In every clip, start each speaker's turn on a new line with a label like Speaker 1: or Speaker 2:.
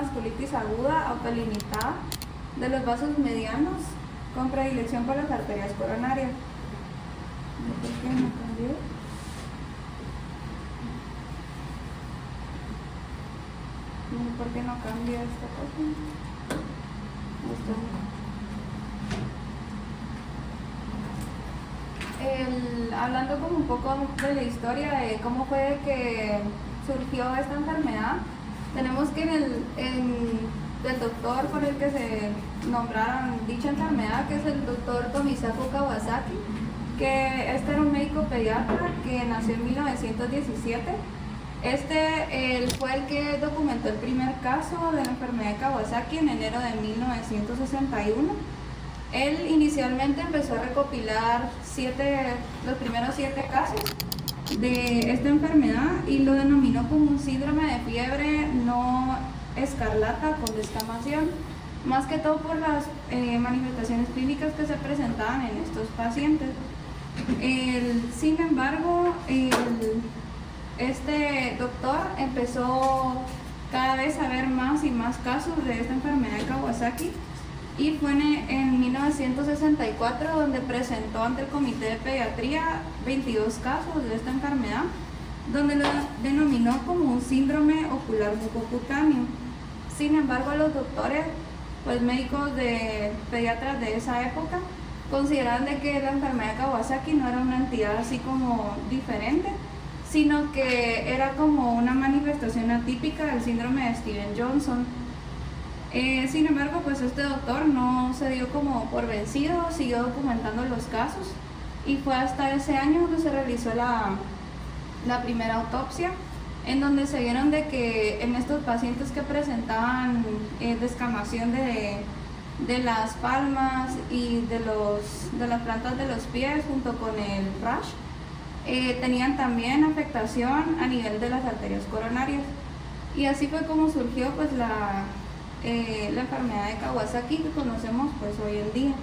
Speaker 1: vasculitis aguda autolimitada de los vasos medianos con predilección por las arterias coronarias. ¿Por qué no cambió? ¿Por qué no cambia esta cosa? Hablando como un poco de la historia de cómo fue que surgió esta enfermedad, tenemos que el doctor por el que se nombraron dicha enfermedad, que es el doctor Tomisaku Kawasaki, que este era un médico pediatra que nació en 1917. Él fue el que documentó el primer caso de la enfermedad de Kawasaki en enero de 1961. Él inicialmente empezó a recopilar los primeros 7 casos de esta enfermedad y lo denominó como un síndrome de fiebre no escarlata con descamación, más que todo por las manifestaciones clínicas que se presentaban en estos pacientes. Sin embargo, este doctor empezó cada vez a ver más y más casos de esta enfermedad de Kawasaki, y fue en 1964 donde presentó ante el Comité de Pediatría 22 casos de esta enfermedad, donde lo denominó como un síndrome ocular mucocutáneo. Sin embargo, los doctores, pues médicos pediatras de esa época, consideraban de que la enfermedad de Kawasaki no era una entidad así como diferente, sino que era como una manifestación atípica del síndrome de Stevens-Johnson. Sin embargo, pues este doctor no se dio como por vencido, siguió documentando los casos, y fue hasta ese año donde se realizó la primera autopsia, en donde se vieron de que en estos pacientes que presentaban descamación de las palmas y de las plantas de los pies junto con el rash, tenían también afectación a nivel de las arterias coronarias. Y así fue como surgió pues la enfermedad de Kawasaki que conocemos pues hoy en día.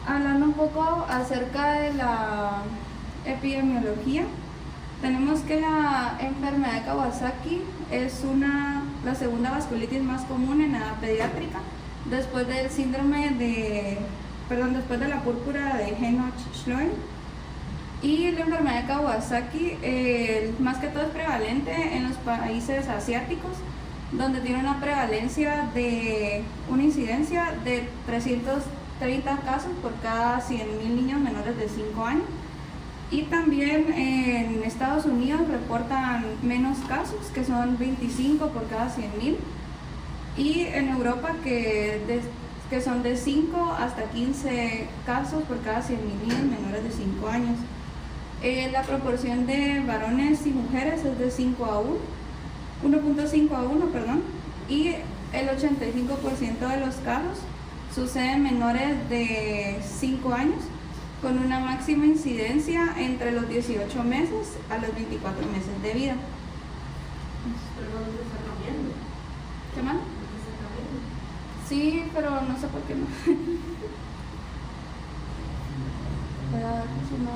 Speaker 1: Hablando un poco acerca de la epidemiología, tenemos que la enfermedad de Kawasaki es la segunda vasculitis más común en edad pediátrica, después del después de la púrpura de Henoch-Schönlein. Y la enfermedad de Kawasaki más que todo es prevalente en los países asiáticos, donde tiene una incidencia de 330 casos por cada 100.000 niños menores de 5 años. Y también en Estados Unidos reportan menos casos, que son 25 por cada 100.000. Y en Europa que son de 5 hasta 15 casos por cada 100.000 niños menores de 5 años. La proporción de varones y mujeres es de 1.5 a 1, y el 85% de los casos suceden menores de 5 años, con una máxima incidencia entre los 18 meses a los 24 meses de vida.
Speaker 2: ¿Pero no se está cambiando?
Speaker 1: ¿Qué más? Sí, pero no sé por qué no. Pero si no,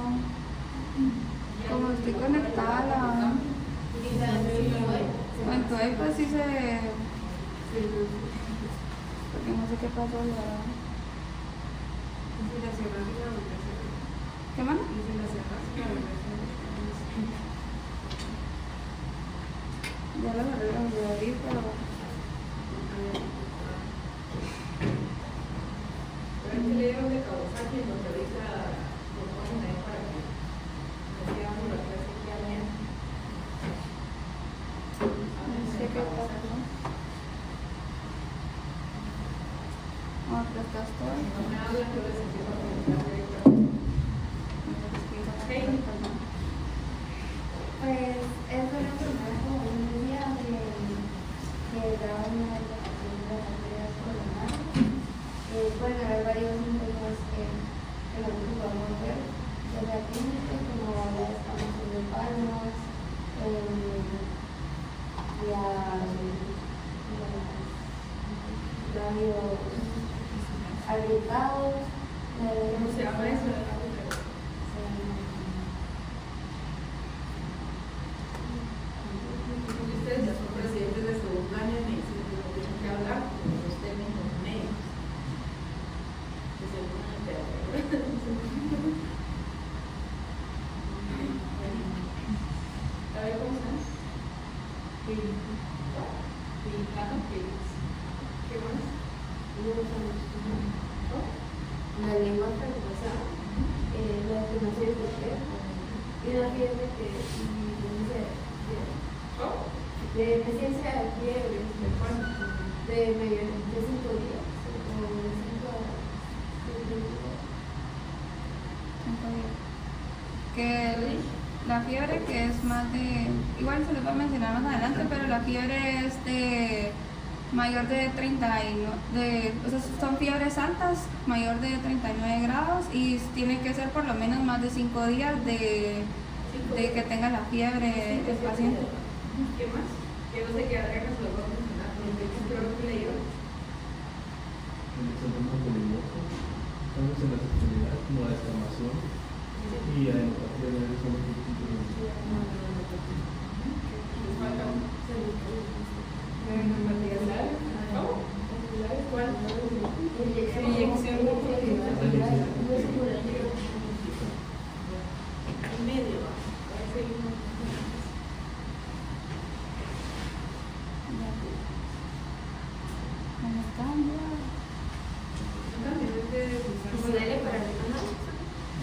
Speaker 1: como estoy conectada a la... Entonces pues sí porque no sé qué pasó, la verdad. ¿Qué más? Ya lo agarraron de abrir, pero...
Speaker 2: ¿Pero qué le dieron de Kawasaki en lo que ahorita lo ponen ahí para que recibamos la clase que había?
Speaker 1: No sé qué pasa, ¿no? Te estás todo.
Speaker 2: No me hablan, yo les empiezo a preguntar directamente.
Speaker 3: Pues es una enfermedad, como yo decía, que da una alteración de las arterias coronarias. Pueden haber varios síntomas que la
Speaker 2: ver cómo se llama? ¿Qué más?
Speaker 3: La lengua traspasada, la afirmación de usted y la fiebre de presencia de fiebre, de mayor de 5 días o de 5 a 7 días.
Speaker 1: Que la fiebre, que es más de, igual se les va a mencionar más adelante, pero la fiebre es de mayor de 39, o sea, son fiebres altas, mayor de 39 grados y tiene que ser por lo menos más de 5 días de que tenga la fiebre el paciente.
Speaker 2: ¿Qué más? Que no sé qué reglas lo voy a mencionar, creo que leí.
Speaker 4: El examen polimoso, cambios en la sexualidad como la descamación y además de ver son los distintos.
Speaker 2: Falta un ¿cuál? Inyección en medio.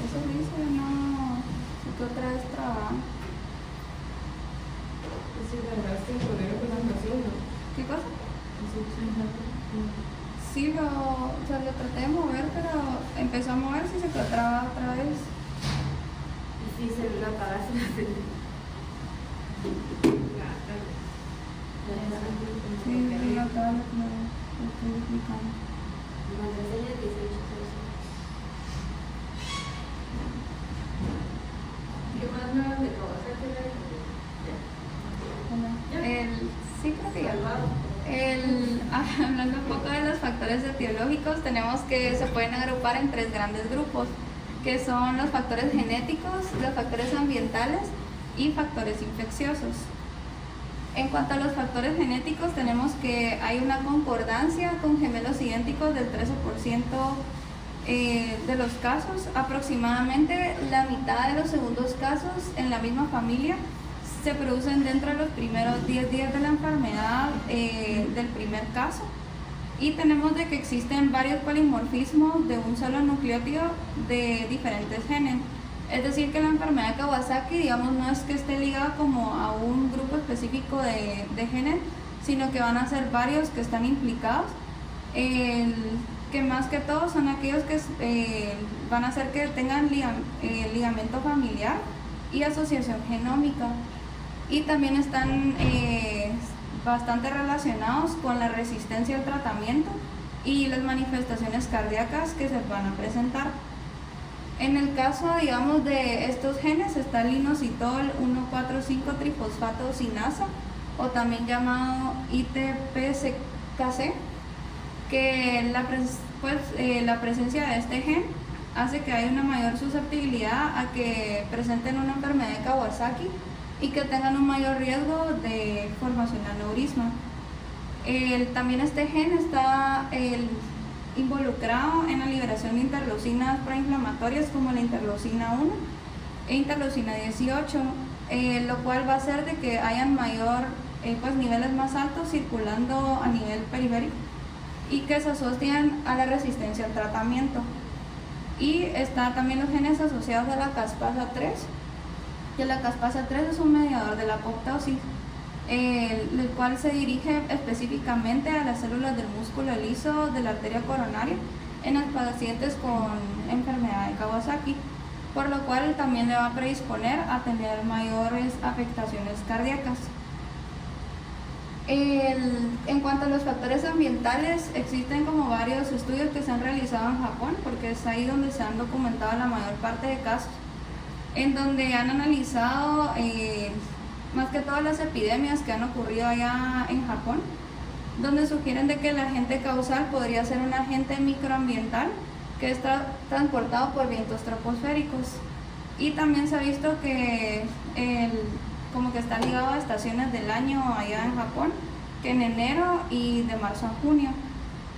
Speaker 1: Eso dice, no, que otra vez trabaja. ¿Qué cosa? Sí, o sea, lo traté de mover, pero empezó a moverse y se quedó trabado otra vez.
Speaker 3: Y si se la apagas,
Speaker 1: Sí, la tabla que lo estoy explicando.
Speaker 3: contraseña 18.
Speaker 2: ¿Qué más nuevas de Kawasaki?
Speaker 1: Sí, creo que ya. Hablando un poco de los factores etiológicos, tenemos que se pueden agrupar en 3 grandes grupos, que son los factores genéticos, los factores ambientales y factores infecciosos. En cuanto a los factores genéticos, tenemos que hay una concordancia con gemelos idénticos del 13% de los casos. Aproximadamente la mitad de los segundos casos en la misma familia se producen dentro de los primeros 10 días de la enfermedad del primer caso. Y tenemos de que existen varios polimorfismos de un solo nucleótido de diferentes genes. Es decir, que la enfermedad de Kawasaki, digamos, no es que esté ligada como a un grupo específico de genes, sino que van a ser varios que están implicados, que más que todo son aquellos que van a hacer que tengan ligamento familiar y asociación genómica. Y también están bastante relacionados con la resistencia al tratamiento y las manifestaciones cardíacas que se van a presentar. En el caso, digamos, de estos genes está el inositol 1,4,5-trifosfato sinasa, o también llamado ITPCKC, que la presencia de este gen hace que haya una mayor susceptibilidad a que presenten una enfermedad de Kawasaki y que tengan un mayor riesgo de formación de aneurisma. También este gen está involucrado en la liberación de interleucinas proinflamatorias como la interleucina 1 e interleucina 18, lo cual va a hacer de que hayan niveles más altos circulando a nivel periférico y que se asocian a la resistencia al tratamiento. Y está también los genes asociados a la caspasa 3, que la caspasa 3 es un mediador de la apoptosis, el cual se dirige específicamente a las células del músculo liso de la arteria coronaria en los pacientes con enfermedad de Kawasaki, por lo cual también le va a predisponer a tener mayores afectaciones cardíacas. En cuanto a los factores ambientales, existen como varios estudios que se han realizado en Japón, porque es ahí donde se han documentado la mayor parte de casos, en donde han analizado más que todas las epidemias que han ocurrido allá en Japón, donde sugieren de que el agente causal podría ser un agente microambiental que está transportado por vientos troposféricos. Y también se ha visto que como que está ligado a estaciones del año allá en Japón, que en enero y de marzo a junio.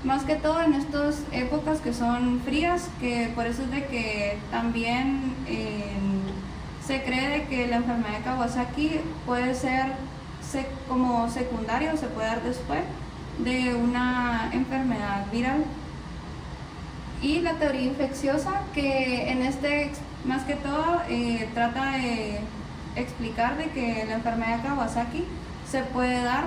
Speaker 1: Más que todo en estas épocas que son frías, que por eso es de que también Se cree de que la enfermedad de Kawasaki puede ser como secundaria o se puede dar después de una enfermedad viral. Y la teoría infecciosa, que en más que todo trata de explicar de que la enfermedad de Kawasaki se puede dar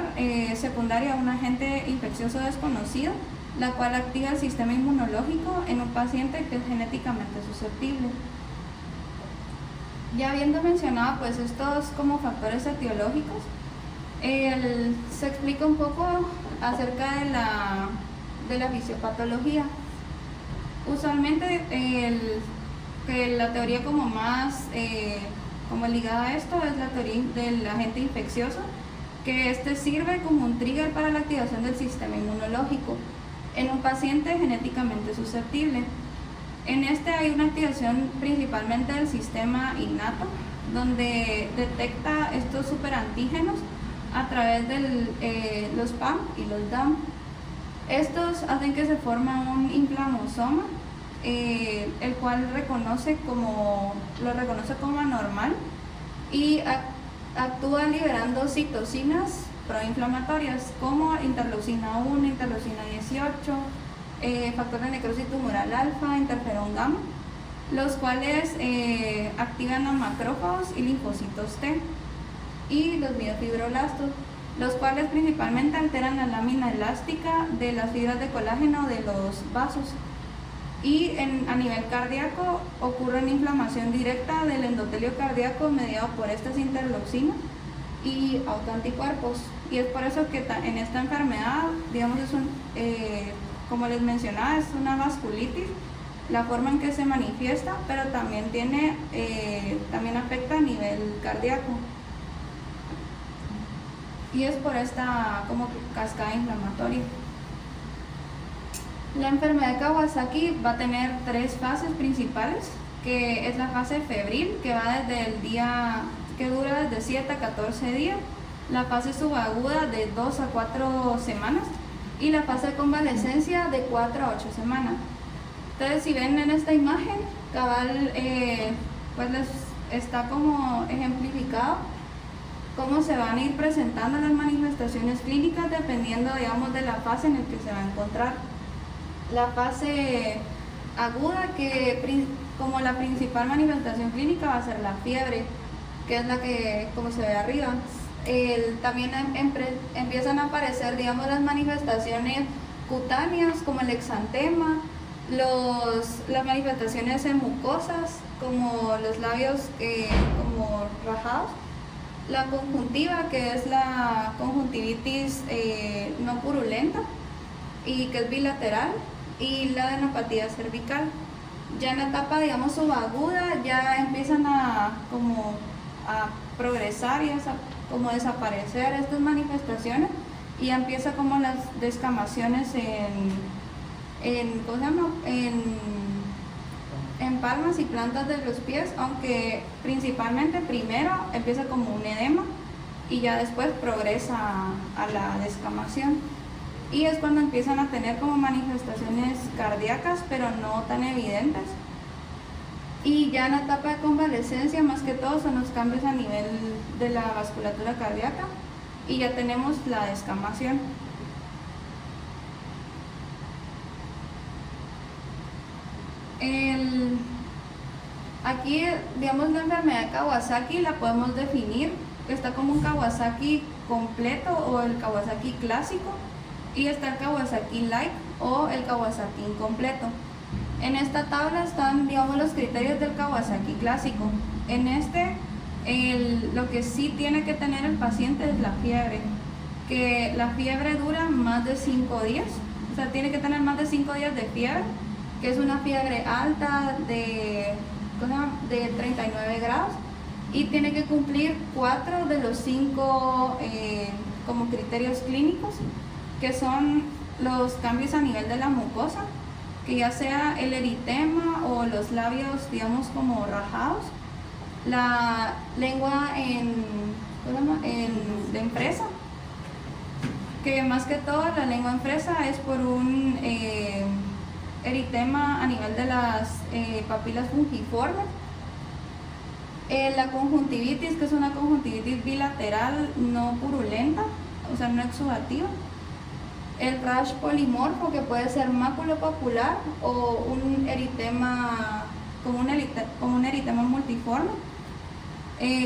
Speaker 1: secundaria a un agente infeccioso desconocido, la cual activa el sistema inmunológico en un paciente que es genéticamente susceptible. Ya habiendo mencionado pues estos como factores etiológicos, se explica un poco acerca de la fisiopatología. Usualmente la teoría como más como ligada a esto es la teoría del agente infeccioso, que sirve como un trigger para la activación del sistema inmunológico en un paciente genéticamente susceptible. En hay una activación principalmente del sistema innato, donde detecta estos superantígenos a través de los PAM y los DAM. Estos hacen que se forma un inflamosoma, el cual lo reconoce como anormal y actúa liberando citocinas proinflamatorias como interleucina 1, interleucina 18, factor de necrosis tumoral alfa, interferón gamma, los cuales activan a macrófagos y linfocitos T, y los miofibroblastos, los cuales principalmente alteran la lámina elástica de las fibras de colágeno de los vasos. Y a nivel cardíaco ocurre una inflamación directa del endotelio cardíaco mediado por estas interleucinas y autoanticuerpos. Y es por eso que en esta enfermedad, digamos, como les mencionaba, es una vasculitis, la forma en que se manifiesta, pero también también afecta a nivel cardíaco. Y es por esta como cascada inflamatoria. La enfermedad de Kawasaki va a tener 3 fases principales, que es la fase febril, que va desde el día, que dura desde 7 a 14 días, la fase subaguda de 2 a 4 semanas y la fase de convalescencia de 4 a 8 semanas. Entonces, si ven en esta imagen, cabal, pues les está como ejemplificado cómo se van a ir presentando las manifestaciones clínicas dependiendo, digamos, de la fase en la que se va a encontrar. La fase aguda, que como la principal manifestación clínica va a ser la fiebre, que es la que, como se ve arriba, también empiezan a aparecer, digamos, las manifestaciones cutáneas como el exantema, las manifestaciones en mucosas como los labios como rajados, la conjuntiva, que es la conjuntivitis no purulenta y que es bilateral, y la adenopatía cervical. Ya en la etapa, digamos, subaguda ya empiezan a progresar y como desaparecer estas manifestaciones, y ya empieza como las descamaciones en palmas y plantas de los pies, aunque principalmente primero empieza como un edema y ya después progresa a la descamación. Y es cuando empiezan a tener como manifestaciones cardíacas, pero no tan evidentes. Y ya en la etapa de convalescencia, más que todo, son los cambios a nivel de la vasculatura cardíaca y ya tenemos la descamación. Aquí, digamos, la enfermedad de Kawasaki la podemos definir, que está como un Kawasaki completo o el Kawasaki clásico, y está el Kawasaki Light o el Kawasaki incompleto. En esta tabla están, digamos, los criterios del Kawasaki clásico. En lo que sí tiene que tener el paciente es la fiebre, que la fiebre dura más de 5 días, o sea, tiene que tener más de 5 días de fiebre, que es una fiebre alta de 39 grados, y tiene que cumplir 4 de los 5 como criterios clínicos, que son los cambios a nivel de la mucosa, que ya sea el eritema o los labios, digamos, como rajados, la lengua en fresa, que más que todo la lengua en fresa es por un eritema a nivel de las papilas fungiformes, La conjuntivitis, que es una conjuntivitis bilateral no purulenta, o sea, no exudativa. El rash polimorfo, que puede ser maculopapular o un eritema, como un eritema multiforme.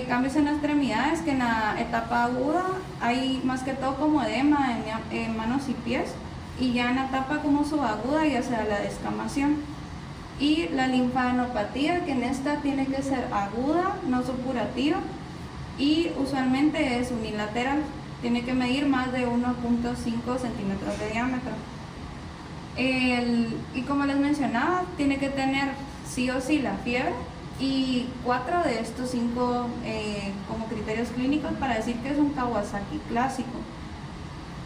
Speaker 1: Cambios en las extremidades, que en la etapa aguda hay más que todo como edema en manos y pies, y ya en la etapa como subaguda ya se da la descamación. Y la linfadenopatía, que en esta tiene que ser aguda, no supurativa, y usualmente es unilateral, tiene que medir más de 1.5 centímetros de diámetro. Y como les mencionaba, tiene que tener sí o sí la fiebre y 4 de estos 5 como criterios clínicos para decir que es un Kawasaki clásico.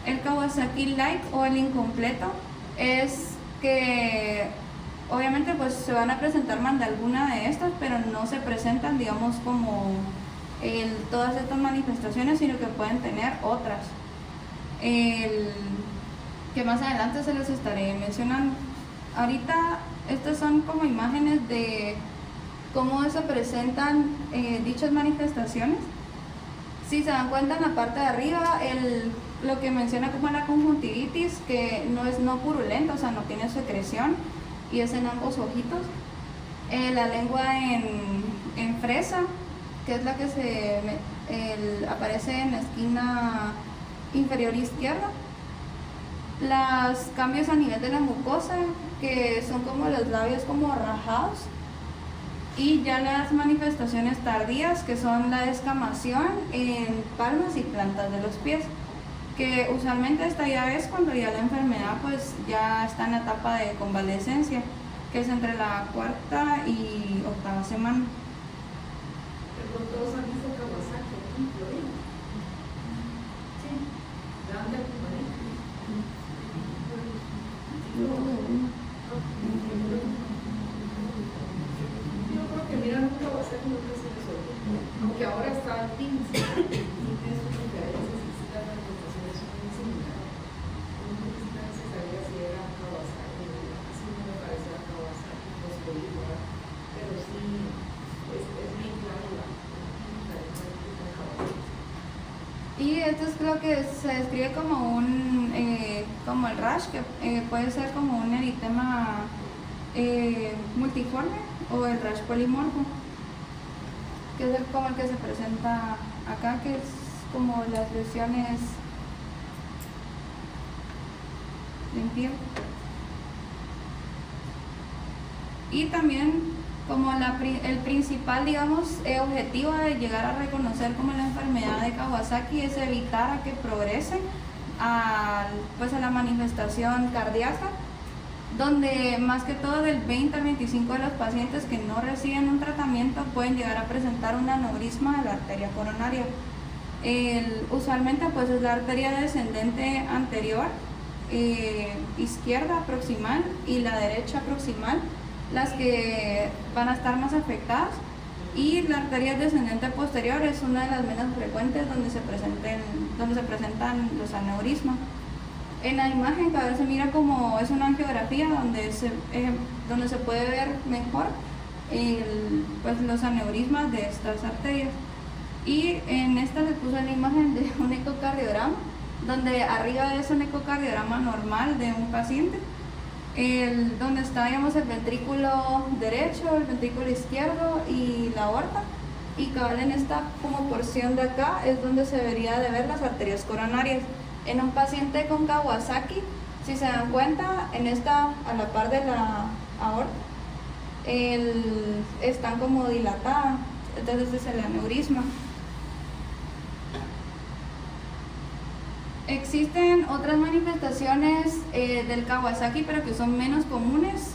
Speaker 1: El Kawasaki Light o el incompleto es que obviamente pues se van a presentar más de alguna de estas, pero no se presentan, digamos, como todas estas manifestaciones, sino que pueden tener otras. Que más adelante se los estaré mencionando. Ahorita estas son como imágenes de cómo se presentan dichas manifestaciones. Si se dan cuenta, en la parte de arriba, lo que menciona como la conjuntivitis, que no es no purulenta, o sea, no tiene secreción, y es en ambos ojitos. La lengua en fresa, que es la que aparece en la esquina inferior izquierda. Los cambios a nivel de la mucosa, que son como los labios como rajados. Y ya las manifestaciones tardías, que son la descamación en palmas y plantas de los pies, que usualmente esta ya es cuando ya la enfermedad pues ya está en la etapa de convalecencia, que es entre la 4ª y 8ª semana.
Speaker 2: Pero todos han visto Kawasaki aquí en Florida. Sí. ¿De dónde es? Yo creo que miran un Kawasaki no es eso. Aunque ahora está el Teams. Y tiene sus propiedades y las manifestaciones son muy similares. No se sabía si era Kawasaki, así no me parece a Kawasaki, pues igual. Pero sí, es bien claro la diferencia de Kawasaki.
Speaker 1: Y esto creo que se describe como como el rash, que puede ser como un eritema multiforme o el rash polimorfo, que es como el que se presenta acá, que es como las lesiones en piel. Y también como el principal, digamos, objetivo de llegar a reconocer como la enfermedad de Kawasaki es evitar a que progrese a la manifestación cardíaca, donde más que todo del 20 al 25 de los pacientes que no reciben un tratamiento pueden llegar a presentar un aneurisma de la arteria coronaria. Usualmente pues es la arteria descendente anterior, izquierda proximal, y la derecha proximal las que van a estar más afectadas, y la arteria descendente posterior es una de las menos frecuentes donde se presentan los aneurismas. En la imagen cada vez se mira como es una angiografía donde se puede ver mejor pues los aneurismas de estas arterias. Y en esta les puse la imagen de un ecocardiograma, donde arriba es un ecocardiograma normal de un paciente, donde está, digamos, el ventrículo derecho, el ventrículo izquierdo y la aorta, y cabal en esta como porción de acá es donde se debería de ver las arterias coronarias. En un paciente con Kawasaki, si se dan cuenta, en esta, a la par de la aorta, están como dilatadas, entonces es el aneurisma. Existen otras manifestaciones del Kawasaki, pero que son menos comunes.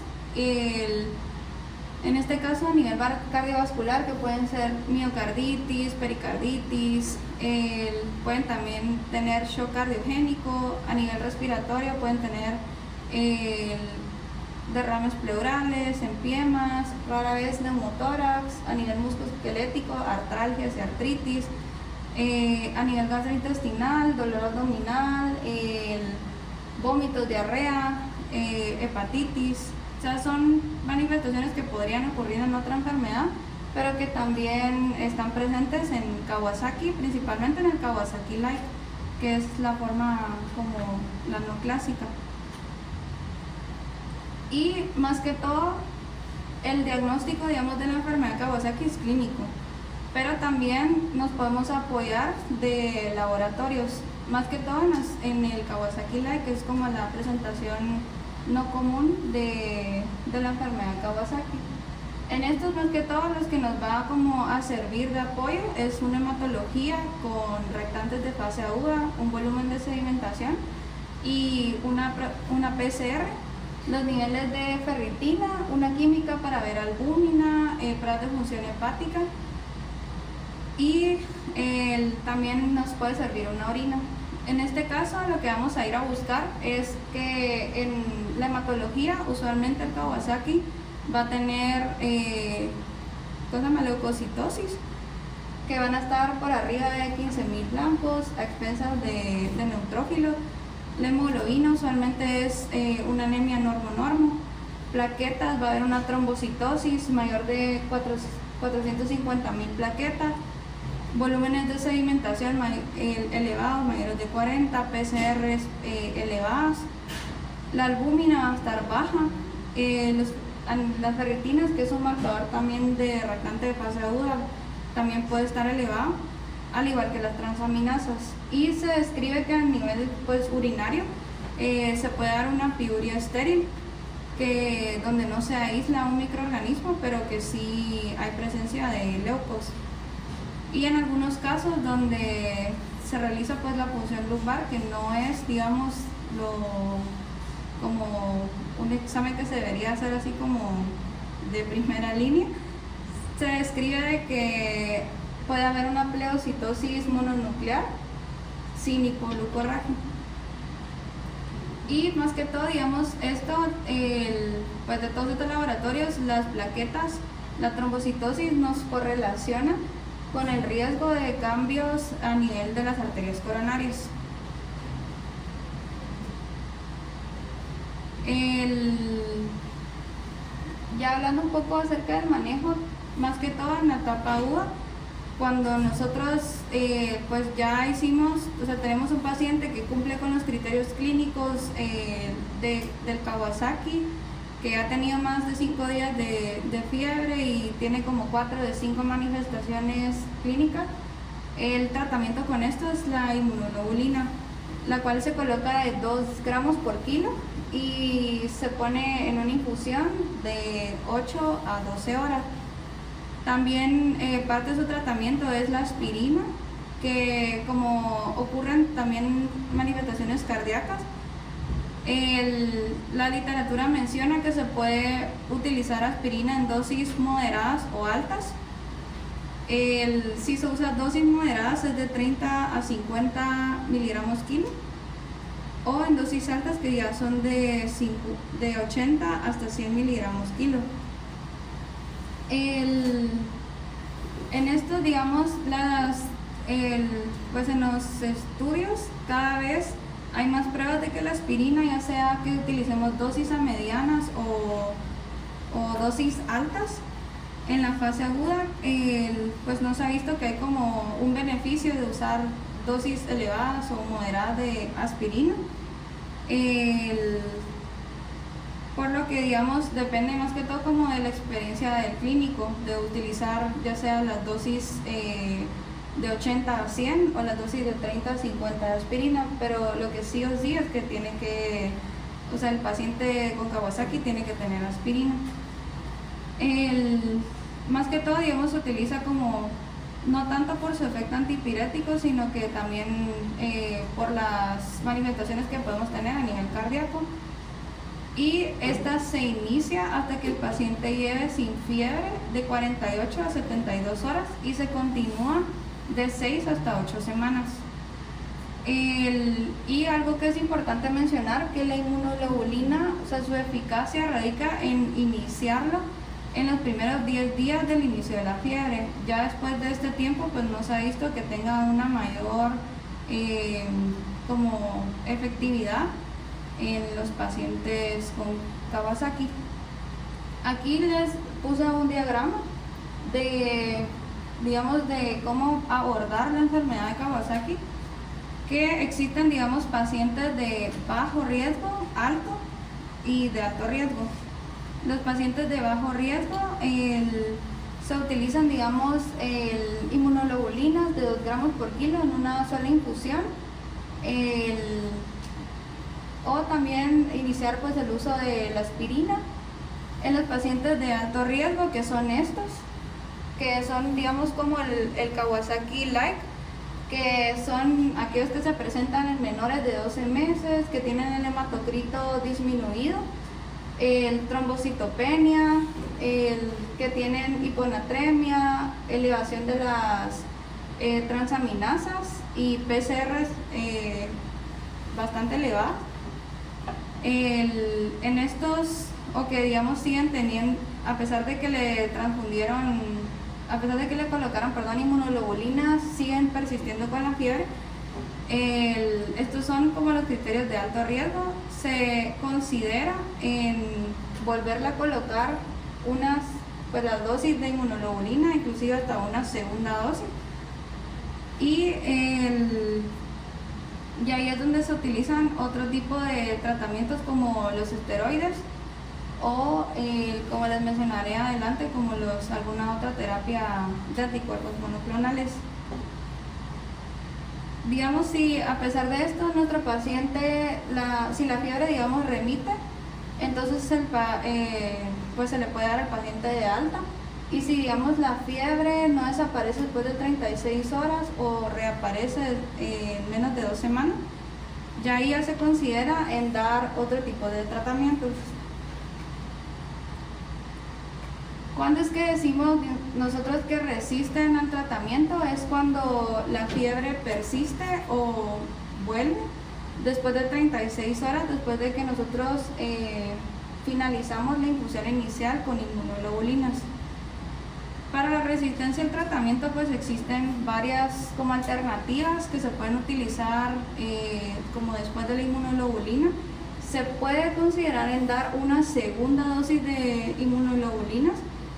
Speaker 1: En este caso a nivel cardiovascular, que pueden ser miocarditis, pericarditis, pueden también tener shock cardiogénico. A nivel respiratorio pueden tener derrames pleurales, empiemas, rara vez neumotórax. A nivel musculoesquelético, artralgias y artritis. A nivel gastrointestinal, dolor abdominal, vómitos, diarrea, hepatitis. O sea, son manifestaciones que podrían ocurrir en otra enfermedad, pero que también están presentes en Kawasaki, principalmente en el Kawasaki Light, que es la forma como la no clásica. Y más que todo, el diagnóstico, digamos, de la enfermedad de Kawasaki es clínico, pero también nos podemos apoyar de laboratorios, más que todo en el Kawasaki Light, que es como la presentación no común de la enfermedad de Kawasaki. En estos, más que todo, los que nos va como a servir de apoyo es una hematología con reactantes de fase aguda, un volumen de sedimentación y una PCR, los niveles de ferritina, una química para ver albúmina, pruebas de función hepática y también nos puede servir una orina. En este caso, lo que vamos a ir a buscar es que en la hematología, usualmente el Kawasaki va a tener leucocitosis, que van a estar por arriba de 15.000 blancos a expensas de neutrófilos. La hemoglobina usualmente es una anemia normo-normo. Plaquetas, va a haber una trombocitosis mayor de 450.000 plaquetas. Volúmenes de sedimentación elevados, mayores de 40, PCRs elevadas. La albúmina va a estar baja. Las ferritinas, que es un marcador también de reactante de fase aguda, también puede estar elevado, al igual que las transaminasas. Y se describe que a nivel urinario se puede dar una piuria estéril, donde no se aísla un microorganismo, pero que sí hay presencia de leucos. Y en algunos casos donde se realiza la punción lumbar, que no es, digamos, como un examen que se debería hacer así como de primera línea, se describe de que puede haber una pleocitosis mononuclear sin hipoglucorragia. Y más que todo, digamos, esto, de todos estos laboratorios, las plaquetas, la trombocitosis nos correlaciona con el riesgo de cambios a nivel de las arterias coronarias. Ya hablando un poco acerca del manejo, más que todo en la etapa aguda, cuando nosotros ya tenemos un paciente que cumple con los criterios clínicos del Kawasaki, que ha tenido más de 5 días de fiebre y tiene como 4 de 5 manifestaciones clínicas, el tratamiento con esto es la inmunoglobulina, la cual se coloca de 2 gramos por kilo y se pone en una infusión de 8 a 12 horas. También parte de su tratamiento es la aspirina, que como ocurren también manifestaciones cardíacas, la literatura menciona que se puede utilizar aspirina en dosis moderadas o altas. Si se usa dosis moderadas es de 30 a 50 miligramos kilo, o en dosis altas que ya son de 80 hasta 100 miligramos kilo. En esto, digamos, en los estudios cada vez hay más pruebas de que la aspirina, ya sea que utilicemos dosis a medianas o dosis altas, en la fase aguda, no se ha visto que hay como un beneficio de usar dosis elevadas o moderadas de aspirina. Por lo que, digamos, depende más que todo como de la experiencia del clínico, de utilizar ya sea las dosis de 80 a 100 o las dosis de 30 a 50 de aspirina, pero lo que sí os digo es que el paciente con Kawasaki tiene que tener aspirina. Más que todo, digamos, se utiliza como, no tanto por su efecto antipirético, sino que también por las manifestaciones que podemos tener a nivel cardíaco. Y esta se inicia hasta que el paciente lleve sin fiebre de 48 a 72 horas y se continúa de 6 hasta 8 semanas. Y algo que es importante mencionar, que la inmunoglobulina, su eficacia radica en iniciarlo en los primeros 10 días del inicio de la fiebre. Ya después de este tiempo, no se ha visto que tenga una mayor como efectividad en los pacientes con Kawasaki. Aquí les puse un diagrama de, digamos, de cómo abordar la enfermedad de Kawasaki, que existen, digamos, pacientes de bajo riesgo, alto y de alto riesgo. Los pacientes de bajo riesgo se utilizan, digamos, inmunoglobulinas de 2 gramos por kilo en una sola infusión. O también iniciar pues el uso de la aspirina en los pacientes de alto riesgo, que son estos, que son, digamos, como el Kawasaki Like, que son aquellos que se presentan en menores de 12 meses, que tienen el hematocrito disminuido, el trombocitopenia, que tienen hiponatremia, elevación de las transaminasas y PCRs bastante elevadas. En estos, o que digamos siguen teniendo, a pesar de que le transfundieron, a pesar de que le colocaron, inmunoglobulinas, siguen persistiendo con la fiebre. Estos son como los criterios de alto riesgo. Se considera en volverle a colocar las dosis de inmunoglobulina, inclusive hasta una segunda dosis. Y ahí es donde se utilizan otro tipo de tratamientos como los esteroides o, como les mencionaré adelante, como alguna otra terapia de anticuerpos monoclonales. Digamos, si a pesar de esto nuestro paciente, si la fiebre, digamos, remite, entonces pues se le puede dar al paciente de alta. Y si, digamos, la fiebre no desaparece después de 36 horas o reaparece en menos de 2 semanas, ya ahí ya se considera en dar otro tipo de tratamientos. ¿Cuándo es que decimos nosotros que resisten al tratamiento? Es cuando la fiebre persiste o vuelve después de 36 horas, después de que nosotros finalizamos la infusión inicial con inmunoglobulinas. Para la resistencia al tratamiento pues existen varias como alternativas que se pueden utilizar como después de la inmunoglobulina. Se puede considerar en dar una segunda dosis de inmunoglobulinas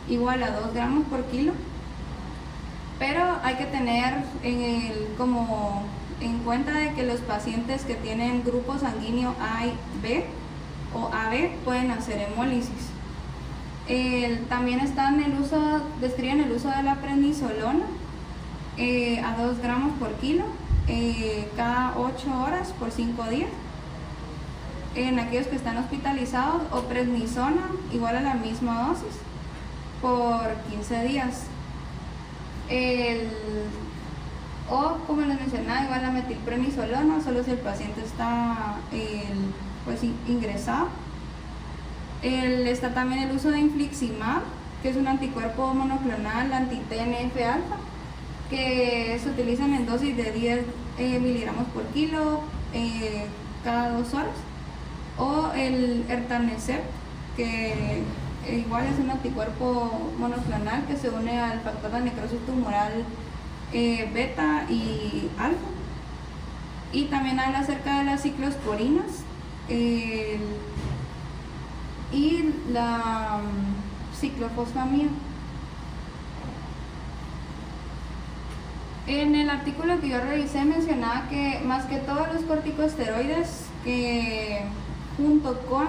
Speaker 1: igual a 2 gramos por kilo, pero hay que tener como en cuenta de que los pacientes que tienen grupo sanguíneo A y B o AB pueden hacer hemólisis. También describen el uso de la prednisolona a 2 gramos por kilo cada 8 horas por 5 días en aquellos que están hospitalizados, o prednisona igual a la misma dosis por 15 días. O como les mencionaba, igual a metilprednisolona solo si el paciente está pues ingresado. Está también el uso de infliximab, que es un anticuerpo monoclonal anti-TNF-alfa, que se utilizan en dosis de 10 miligramos por kilo cada 2 horas. O el etanercept, que igual es un anticuerpo monoclonal que se une al factor de necrosis tumoral beta y alfa. Y también habla acerca de las ciclosporinas y la ciclofosfamida. En el artículo que yo revisé mencionaba que más que todos los corticosteroides, que junto con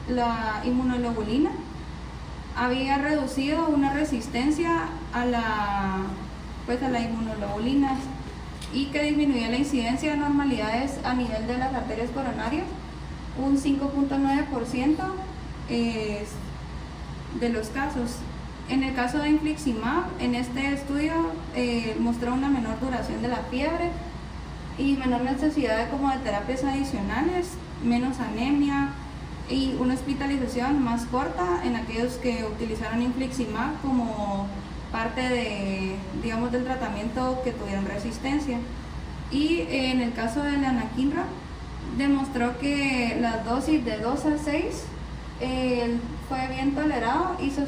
Speaker 1: la inmunoglobulina había reducido una resistencia a la inmunoglobulina, y que disminuía la incidencia de anormalidades a nivel de las arterias coronarias un 5.9% de los casos. En el caso de infliximab, en este estudio mostró una menor duración de la fiebre y menor necesidad de terapias adicionales, menos anemia y una hospitalización más corta en aquellos que utilizaron infliximab como parte del tratamiento que tuvieron resistencia. Y en el caso de la anakinra, demostró que la dosis de 2 a 6 fue bien tolerado y se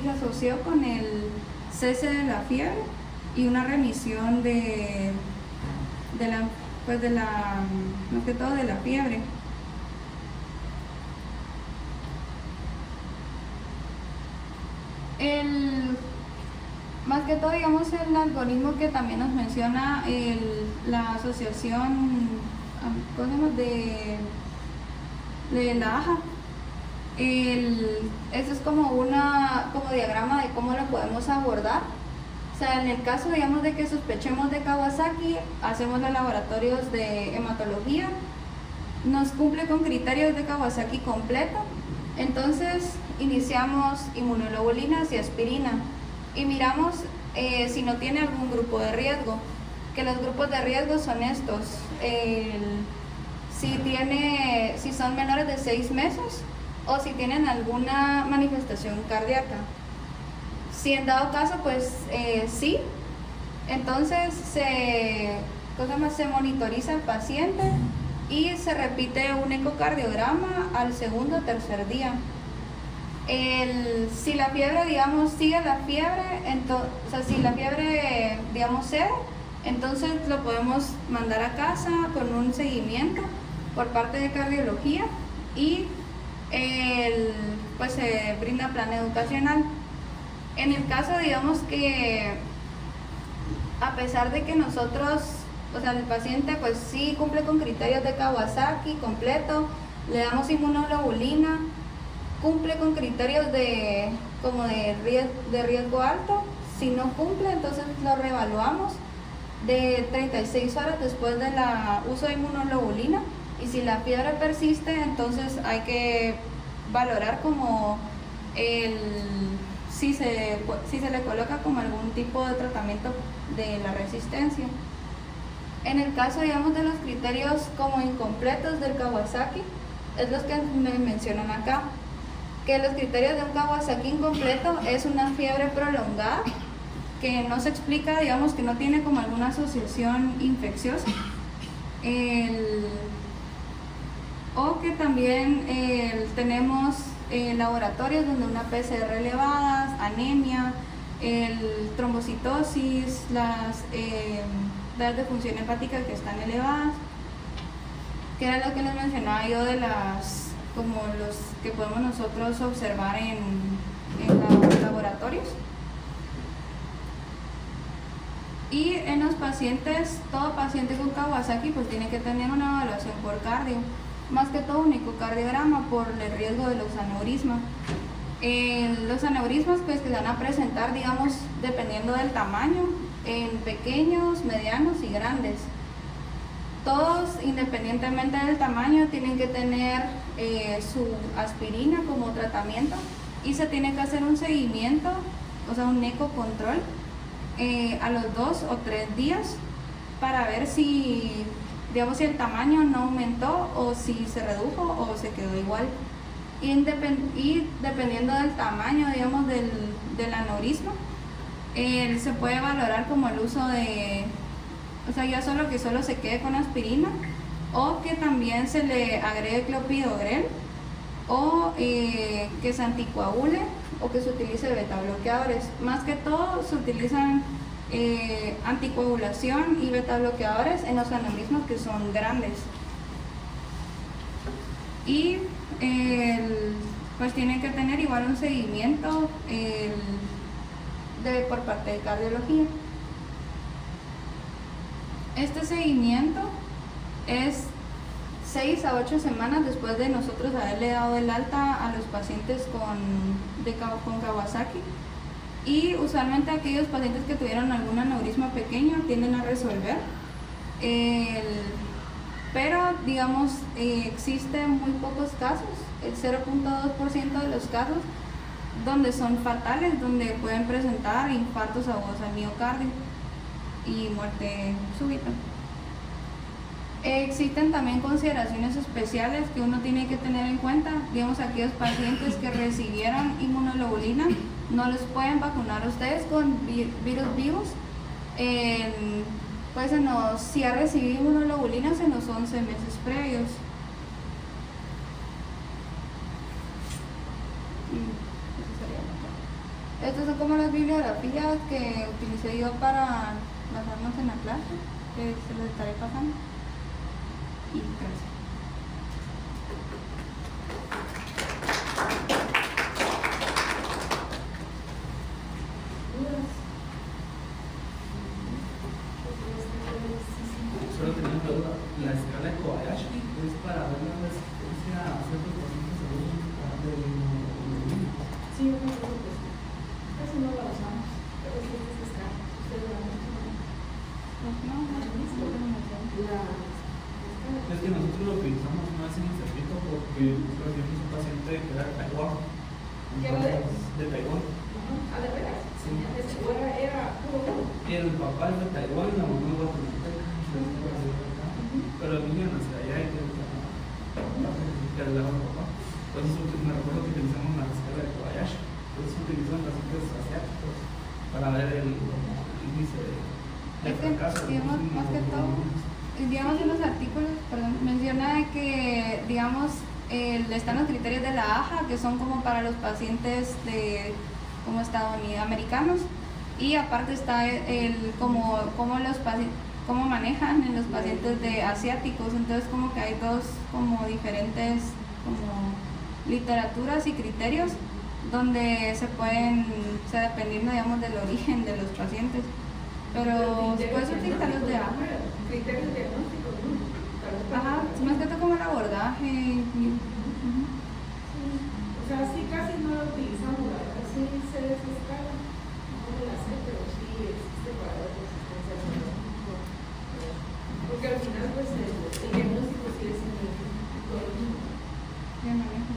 Speaker 1: asoció con el cese de la fiebre y una remisión más que todo de la fiebre. Más que todo, digamos, el algoritmo que también nos menciona la asociación, ¿cómo se llama? De la AJA. Eso es como diagrama de cómo lo podemos abordar. O sea, en el caso, digamos, de que sospechemos de Kawasaki, hacemos los laboratorios de hematología, nos cumple con criterios de Kawasaki completo, entonces iniciamos inmunoglobulinas y aspirina y miramos si no tiene algún grupo de riesgo, que los grupos de riesgo son estos, si son menores de 6 meses o si tienen alguna manifestación cardíaca. Si en dado caso, pues sí, entonces se monitoriza al paciente y se repite un ecocardiograma al segundo o tercer día. Si la fiebre, digamos, sigue la fiebre, si la fiebre, digamos, cede, entonces lo podemos mandar a casa con un seguimiento por parte de cardiología y pues se brinda plan educacional. En el caso, digamos, que a pesar de que nosotros, o sea, el paciente pues sí cumple con criterios de Kawasaki completo, le damos inmunoglobulina, cumple con criterios de riesgo alto, si no cumple, entonces lo reevaluamos de 36 horas después del uso de inmunoglobulina, y si la fiebre persiste, entonces hay que valorar como si se le coloca como algún tipo de tratamiento de la resistencia. En el caso, digamos, de los criterios como incompletos del Kawasaki, es los que me mencionan acá, que los criterios de un Kawasaki incompleto es una fiebre prolongada, que no se explica, digamos, que no tiene como alguna asociación infecciosa, o que también tenemos laboratorios donde una PCR elevadas, anemia, trombocitosis, las de función hepática que están elevadas, que era lo que les mencionaba yo de los que podemos nosotros observar en los laboratorios. Y en los pacientes, todo paciente con Kawasaki pues tiene que tener una evaluación por cardio, más que todo un ecocardiograma por el riesgo de los aneurismas. Los aneurismas pues que se van a presentar, digamos, dependiendo del tamaño, en pequeños, medianos y grandes. Todos, independientemente del tamaño, tienen que tener su aspirina como tratamiento y se tiene que hacer un seguimiento, o sea, un ecocontrol a los 2 o 3 días para ver si, digamos, si el tamaño no aumentó o si se redujo o se quedó igual. Y dependiendo del tamaño, digamos, del aneurisma, se puede valorar como el uso de, o sea, ya solo que solo se quede con aspirina o que también se le agregue clopidogrel o que se anticoagule o que se utilice beta bloqueadores. Más que todo se utilizan anticoagulación y beta bloqueadores en los aneurismas que son grandes. Y pues tiene que tener igual un seguimiento por parte de cardiología. Este seguimiento es 6 a 8 semanas después de nosotros haberle dado el alta a los pacientes con Kawasaki, y usualmente aquellos pacientes que tuvieron algún aneurisma pequeño tienden a resolver, pero digamos existen muy pocos casos, el 0.2% de los casos donde son fatales, donde pueden presentar infartos agudos al miocardio y muerte súbita. Existen también consideraciones especiales que uno tiene que tener en cuenta. Digamos, aquellos pacientes que recibieron inmunoglobulina no los pueden vacunar ustedes con virus vivos. Pues si ha recibido inmunoglobulinas en los 11 meses previos. Estas son como las bibliografías que utilicé yo para basarnos en la clase, que se los estaré pasando. Y gracias.
Speaker 2: ¿Dudas?
Speaker 4: Pero tenemos la duda, la escala de Kobayashi es para dar una resistencia a ciertos pacientes de
Speaker 2: Sí, yo creo que sí. Casi no la usamos, pero sí es escala. Ustedes la usan.
Speaker 1: No,
Speaker 4: Es que nosotros lo utilizamos más en el circuito porque nosotros tenemos un paciente que era de Taiwán.
Speaker 2: ¿Qué era de?
Speaker 4: De Taiwán.
Speaker 2: Ah, de veras.
Speaker 4: Sí.
Speaker 2: Era puro.
Speaker 4: Y el papá es de Taiwán, la mamá es guatemalteca. Pero el niño nació allá y que le daba al papá. Entonces me recuerdo que utilizamos la escala de Kobayashi. Entonces utilizamos pacientes asiáticos para ver el índice de fracaso.
Speaker 1: Digamos, más que todo, digamos en los artículos, perdón, menciona de que, digamos, están los criterios de la AJA, que son como para los pacientes de como estadounidenses, y aparte está como los pacientes, cómo manejan en los pacientes de asiáticos. Entonces como que hay dos como diferentes como literaturas y criterios donde se pueden, o sea, dependiendo, digamos, del origen de los pacientes, pero puedes utilizar los de AJA.
Speaker 2: Criterios diagnósticos, ¿no?
Speaker 1: Ajá, más que todo como el abordaje.
Speaker 2: O sea, sí, casi no lo utilizamos, la verdad, sí se desescala, no me la sé, pero sí existe para la resistencia al diagnóstico. Porque al final, pues, el diagnóstico sí es en el todo el mundo.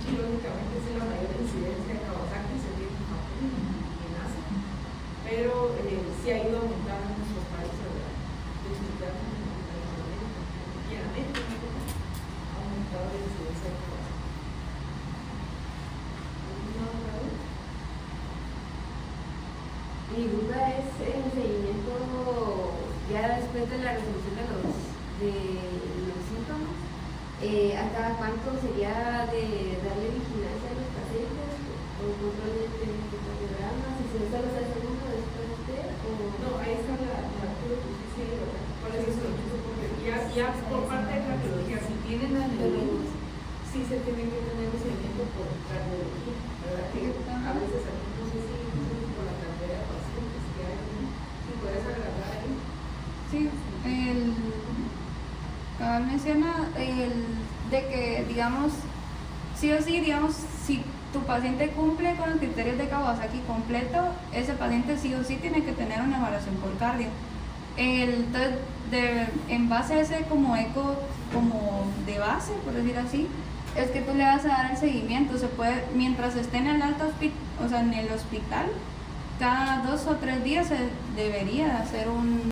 Speaker 2: Sí, lógicamente es la mayor incidencia de Kawasaki, se tiene en Japón y en Asia, pero sí ha ido aumentando en nuestros países, ¿verdad? De hecho, ya en América ha aumentado la incidencia de Kawasaki.
Speaker 3: Mi duda es el seguimiento ya después de la resolución de los síntomas. ¿A cada cuánto sería de darle vigilancia a los pacientes o control de programas? ¿Y si no se los hace uno después de
Speaker 2: No, ahí está la justicia, ¿verdad? ¿Cuál es eso? Porque ya por parte de la cardiología, si tienen anedomas, sí se tiene que tener un seguimiento por cardiología, ¿verdad? Que a veces aquí no sé si por la cantidad de pacientes que hay, si puedes agregar ahí.
Speaker 1: Sí, cabal menciona de que, digamos, sí o sí, digamos, si tu paciente cumple con los criterios de Kawasaki completo, ese paciente sí o sí tiene que tener una evaluación por cardio. Entonces, en base a ese como eco, como de base, por decir así, es que tú le vas a dar el seguimiento. Se puede, mientras esté en el alto hospital, o sea, en el hospital, cada 2 o 3 días se debería hacer un